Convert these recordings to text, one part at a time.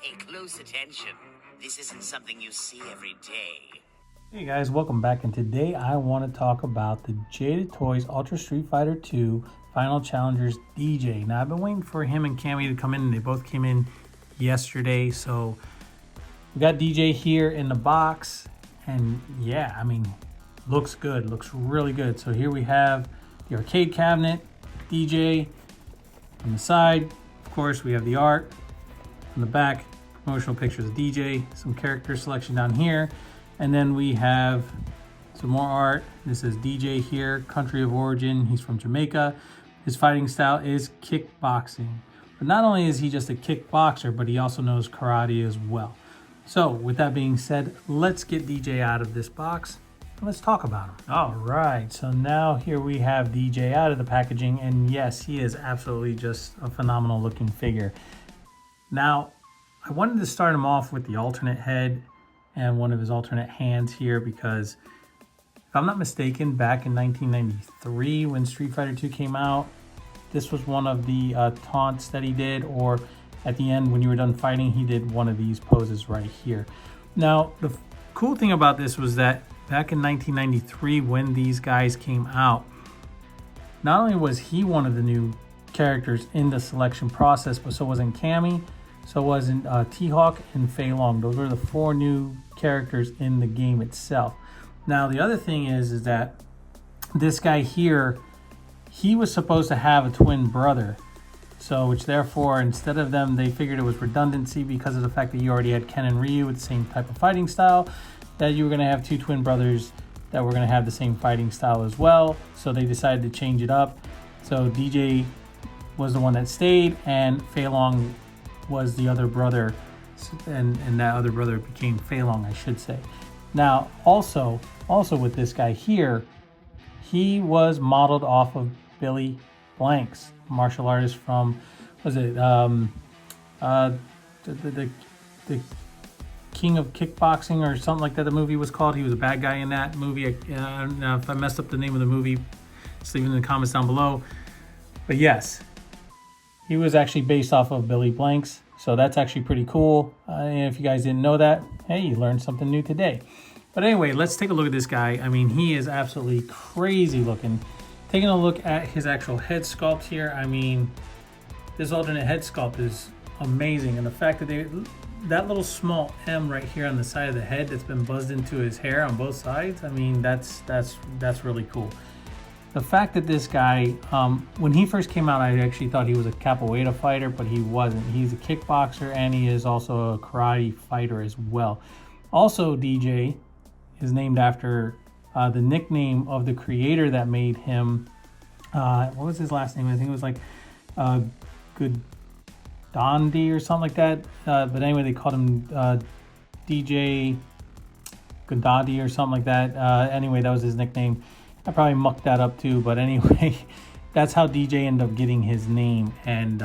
Pay close attention. This isn't something you see every day. Hey guys, welcome back, and today I want to talk about the Jada Toys Ultra Street Fighter 2 Final Challengers Dee-Jay. Now I've been waiting for him and Cammy to come in, and they both came in yesterday. So we got Dee-Jay here in the box, and yeah, I mean, looks good, looks really good. So here we have the arcade cabinet, Dee-Jay on the side. Of course, we have the art on the back, promotional pictures of Dee-Jay, some character selection down here. And then we have some more art. This is Dee-Jay here, country of origin. He's from Jamaica. His fighting style is kickboxing. But not only is he just a kickboxer, but he also knows karate as well. So with that being said, let's get Dee-Jay out of this box and let's talk about him. All right, so now here we have Dee-Jay out of the packaging, and yes, he is absolutely just a phenomenal looking figure. Now, I wanted to start him off with the alternate head and one of his alternate hands here, because if I'm not mistaken, back in 1993 when Street Fighter 2 came out, this was one of the taunts that he did, or at the end when you were done fighting, he did one of these poses right here. Now, the cool thing about this was that back in 1993 when these guys came out, not only was he one of the new characters in the selection process, but so wasn't Cammy, so wasn't T-Hawk and Fei Long. Those were the 4 new characters in the game itself. Now, the other thing is that this guy here, he was supposed to have a twin brother. So, which therefore, instead of them, they figured it was redundancy because of the fact that you already had Ken and Ryu with the same type of fighting style, that you were going to have 2 twin brothers that were going to have the same fighting style as well. So they decided to change it up. So Dee-Jay was the one that stayed, and Fei Long was the other brother, and that other brother became Fei Long, I should say. Now, also with this guy here, he was modeled off of Billy Blanks, martial artist from, was it the King of Kickboxing or something like that the movie was called. He was a bad guy in that movie. I don't know if I messed up the name of the movie, just leave it in the comments down below. But yes, he was actually based off of Billy Blanks, so that's actually pretty cool. And if you guys didn't know that, hey, you learned something new today. But anyway, let's take a look at this guy. I mean, he is absolutely crazy looking. Taking a look at his actual head sculpt here, I mean, this alternate head sculpt is amazing. And the fact that that little small M right here on the side of the head that's been buzzed into his hair on both sides, I mean, that's really cool. The fact that this guy, when he first came out, I actually thought he was a capoeira fighter, but he wasn't. He's a kickboxer, and he is also a karate fighter as well. Also, Dee-Jay is named after the nickname of the creator that made him. What was his last name? I think it was like Goodandi or something like that. But anyway, they called him Dee-Jay Goodandi or something like that. Anyway, that was his nickname. I probably mucked that up too, but anyway, that's how Dee-Jay ended up getting his name, and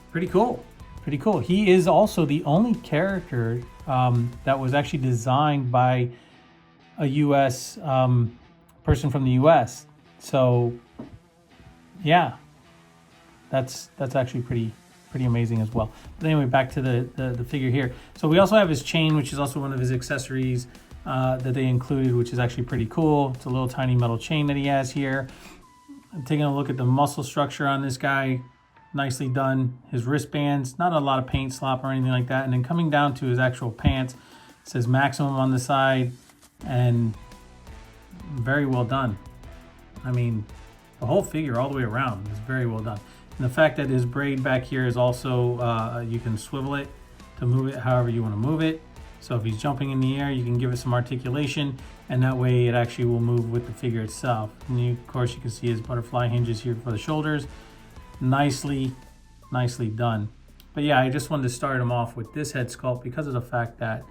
pretty cool. He is also the only character that was actually designed by a U.S. Person from the U.S. So yeah, that's actually pretty amazing as well. But anyway, back to the figure here. So we also have his chain, which is also one of his accessories that they included, which is actually pretty cool. It's a little tiny metal chain that he has here. I'm taking a look at the muscle structure on this guy. Nicely done. His wristbands, not a lot of paint slop or anything like that. And then coming down to his actual pants, it says maximum on the side, and very well done. I mean, the whole figure all the way around is very well done. And the fact that his braid back here is also, you can swivel it to move it however you want to move it. So if he's jumping in the air, you can give it some articulation, and that way it actually will move with the figure itself. And of course, you can see his butterfly hinges here for the shoulders. Nicely done. But yeah, I just wanted to start him off with this head sculpt because of the fact that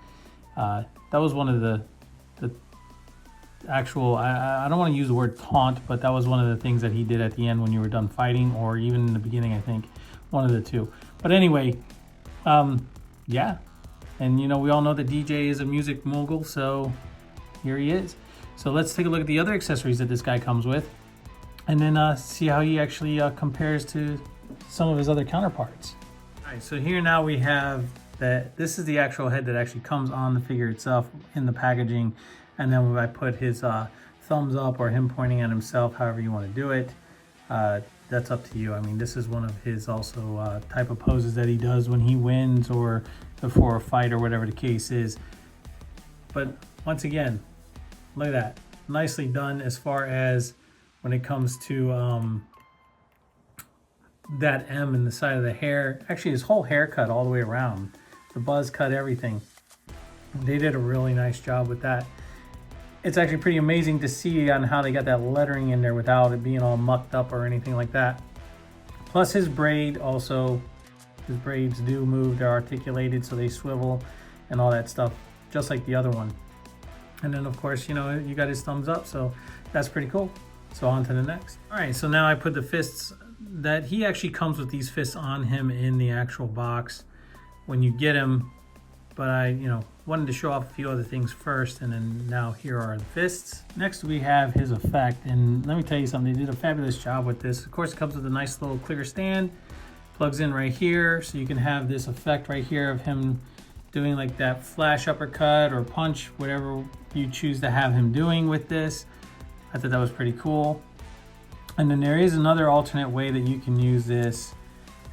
that was one of the actual, I don't want to use the word taunt, but that was one of the things that he did at the end when you were done fighting, or even in the beginning, I think, one of the two. But anyway, yeah. And you know, we all know that Dee-Jay is a music mogul, so here he is. So let's take a look at the other accessories that this guy comes with, and then see how he actually compares to some of his other counterparts. All right, so here now we have that this is the actual head that actually comes on the figure itself in the packaging. And then when I put his thumbs up or him pointing at himself, however you want to do it, that's up to you. I mean, this is one of his also type of poses that he does when he wins or before a fight or whatever the case is. But once again, look at that. Nicely done as far as when it comes to that M in the side of the hair. Actually, his whole haircut all the way around. The buzz cut, everything. They did a really nice job with that. It's actually pretty amazing to see on how they got that lettering in there without it being all mucked up or anything like that. Plus his braid also, his braids do move, they're articulated so they swivel and all that stuff, just like the other one. And then of course, you know, you got his thumbs up, so that's pretty cool. So on to the next. All right, so now I put the fists, that he actually comes with these fists on him in the actual box when you get him. But I, you know, wanted to show off a few other things first, and then now here are the fists. Next we have his effect, and let me tell you something, they did a fabulous job with this. Of course, it comes with a nice little clicker stand, plugs in right here, so you can have this effect right here of him doing like that flash uppercut or punch, whatever you choose to have him doing with this. I thought that was pretty cool. And then there is another alternate way that you can use this,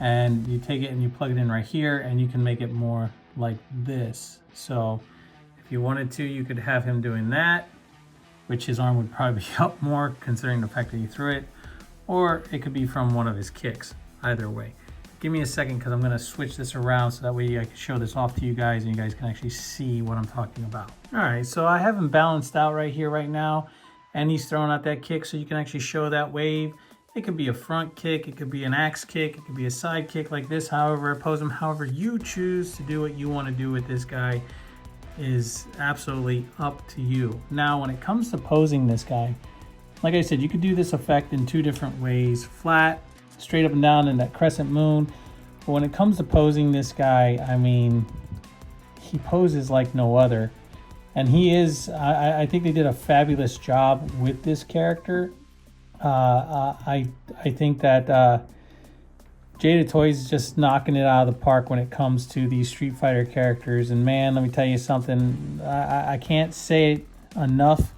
and you take it and you plug it in right here, and you can make it more like this. So if you wanted to, you could have him doing that, which his arm would probably be up more considering the fact that you threw it, or it could be from one of his kicks. Either way. Give me a second because I'm going to switch this around so that way I can show this off to you guys and you guys can actually see what I'm talking about. All right, so I have him balanced out right here right now, and he's throwing out that kick so you can actually show that wave. It could be a front kick, it could be an axe kick, it could be a side kick like this, however I pose him. However you choose to do what you want to do with this guy is absolutely up to you. Now when it comes to posing this guy, like I said, you could do this effect in two different ways. Flat, straight up and down in that crescent moon. But when it comes to posing this guy, I mean, he poses like no other. And he is, I think they did a fabulous job with this character. I think that Jada Toys is just knocking it out of the park when it comes to these Street Fighter characters. And man, let me tell you something, I can't say it enough,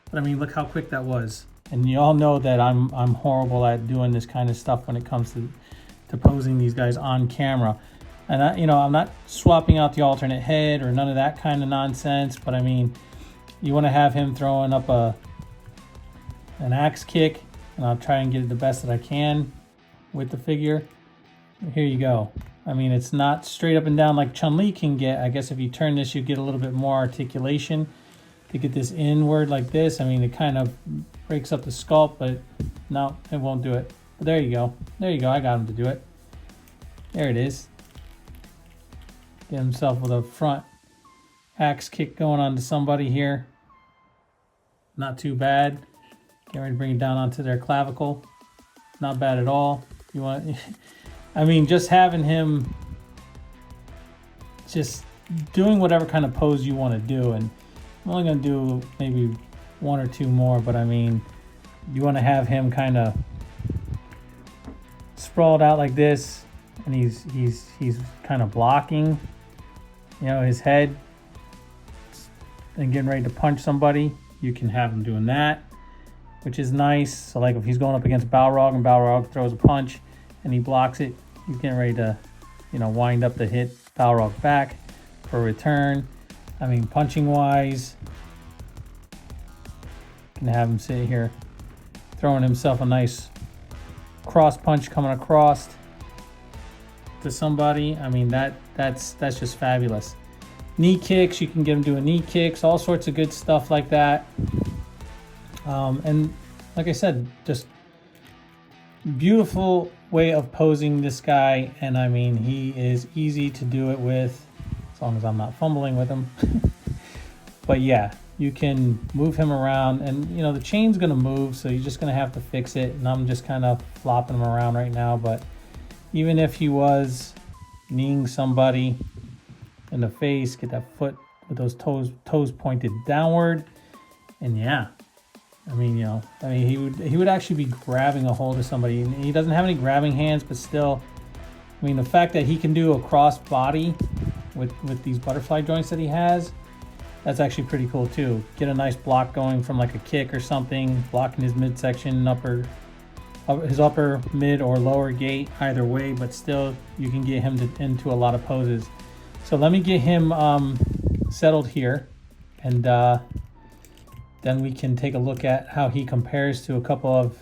but I mean, look how quick that was. And you all know that I'm horrible at doing this kind of stuff when it comes to posing these guys on camera. And I'm not swapping out the alternate head or none of that kind of nonsense, but I mean, you want to have him throwing up an axe kick, and I'll try and get it the best that I can with the figure. Here you go. I mean, it's not straight up and down like Chun-Li can get. I guess if you turn this, you get a little bit more articulation to get this inward like this. I mean, it kind of breaks up the sculpt, but no, it won't do it. But there you go. There you go. I got him to do it. There it is. Get himself with a front axe kick going on to somebody here. Not too bad. Get ready to bring it down onto their clavicle. Not bad at all. You want, I mean, just having him just doing whatever kind of pose you want to do. And I'm only going to do maybe one or two more, but I mean, you want to have him kind of sprawled out like this, and he's kind of blocking, you know, his head and getting ready to punch somebody. You can have him doing that, which is nice. So like if he's going up against Balrog and Balrog throws a punch and he blocks it, he's getting ready to, you know, wind up to hit Balrog back for a return. I mean, punching wise, can have him sit here throwing himself a nice cross punch coming across to somebody. I mean, that's just fabulous. Knee kicks, you can get him doing knee kicks, all sorts of good stuff like that. And like I said, just beautiful way of posing this guy. And I mean, he is easy to do it with, as long as I'm not fumbling with him. But yeah, you can move him around, and you know, the chain's gonna move, so you're just gonna have to fix it. And I'm just kind of flopping him around right now. But even if he was kneeing somebody in the face, get that foot with those toes pointed downward, and yeah, I mean, you know, I mean, he would actually be grabbing a hold of somebody. And he doesn't have any grabbing hands, but still, I mean, the fact that he can do a cross body with these butterfly joints that he has, that's actually pretty cool too. Get a nice block going from like a kick or something, blocking his midsection, his upper, mid, or lower gate, either way, but still you can get him into a lot of poses. So let me get him settled here, and then we can take a look at how he compares to a couple of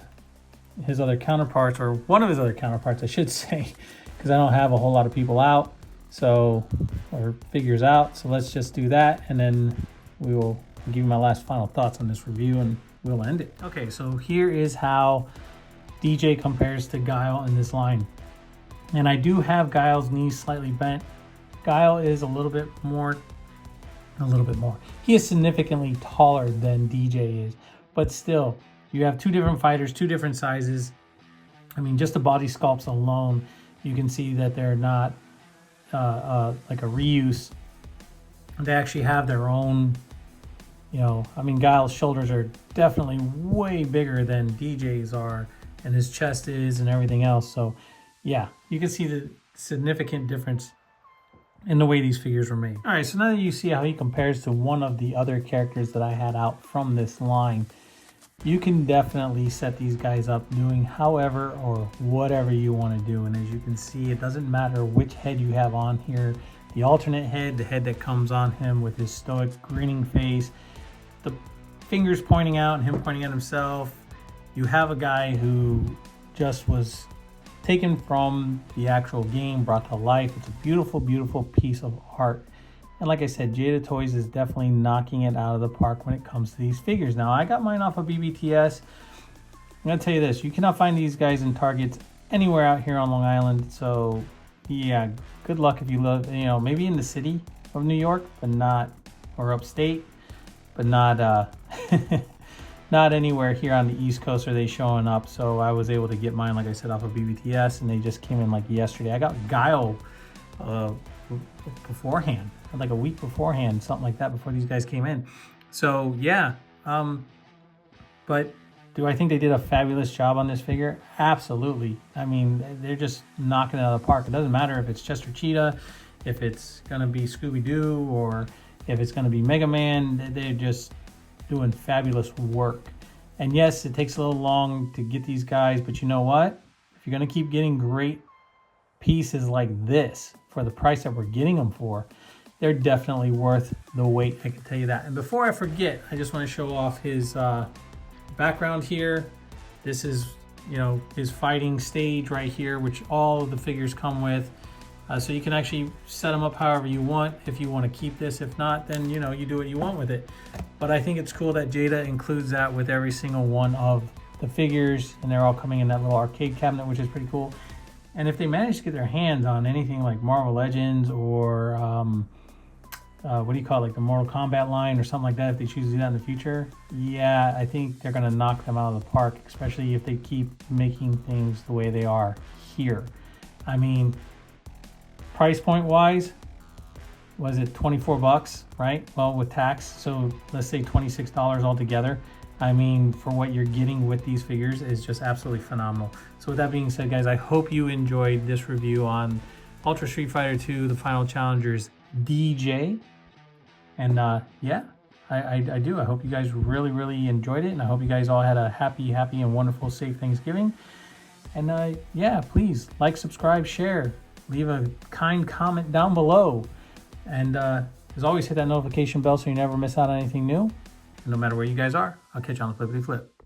his other counterparts, or one of his other counterparts, I should say, because I don't have a whole lot of people out, so, or figures out. So let's just do that, and then we will give you my last final thoughts on this review, and we'll end it. Okay, so here is how Dee-Jay compares to Guile in this line. And I do have Guile's knees slightly bent. Guile is a little bit more. He is significantly taller than Dee-Jay is, but still, you have two different fighters, two different sizes. I mean, just the body sculpts alone, you can see that they're not like a reuse. They actually have their own, you know, I mean, Guile's shoulders are definitely way bigger than Dee-Jay's are, and his chest is, and everything else. So yeah, you can see the significant difference in the way these figures were made. All right, so now that you see how he compares to one of the other characters that I had out from this line, you can definitely set these guys up doing however or whatever you want to do. And as you can see, it doesn't matter which head you have on here. The alternate head, the head that comes on him with his stoic grinning face, the fingers pointing out and him pointing at himself. You have a guy who just was taken from the actual game, brought to life. It's a beautiful, beautiful piece of art. And like I said, Jada Toys is definitely knocking it out of the park when it comes to these figures. Now, I got mine off of BBTS. I'm going to tell you this. You cannot find these guys in Targets anywhere out here on Long Island. So, yeah, good luck if you live, you know, maybe in the city of New York, but not, or upstate, but not, not anywhere here on the East Coast are they showing up. So I was able to get mine, like I said, off of BBTS, and they just came in like yesterday. I got Guile beforehand, like a week beforehand, something like that, before these guys came in. So yeah, but do I think they did a fabulous job on this figure? Absolutely. I mean, they're just knocking it out of the park. It doesn't matter if it's Chester Cheetah, if it's gonna be Scooby-Doo, or if it's gonna be Mega Man. They're just doing fabulous work. And yes, it takes a little long to get these guys, but you know what? If you're gonna keep getting great pieces like this for the price that we're getting them for, they're definitely worth the wait, I can tell you that. And before I forget, I just want to show off his background here. This is, you know, his fighting stage right here, which all of the figures come with. So you can actually set them up however you want if you want to keep this. If not, then, you know, you do what you want with it. But I think it's cool that Jada includes that with every single one of the figures, and they're all coming in that little arcade cabinet, which is pretty cool. And if they manage to get their hands on anything like Marvel Legends or what do you call it, like the Mortal Kombat line or something like that, if they choose to do that in the future, yeah, I think they're going to knock them out of the park, especially if they keep making things the way they are here. I mean, price point wise, was it 24 bucks, right? Well, with tax, so let's say $26 altogether. I mean, for what you're getting with these figures is just absolutely phenomenal. So with that being said, guys, I hope you enjoyed this review on Ultra Street Fighter 2, the Final Challengers Dee-Jay. And yeah, I do. I hope you guys really, really enjoyed it. And I hope you guys all had a happy and wonderful, safe Thanksgiving. And yeah, please like, subscribe, share, leave a kind comment down below. And as always, hit that notification bell so you never miss out on anything new. And no matter where you guys are, I'll catch you on the flippity flip.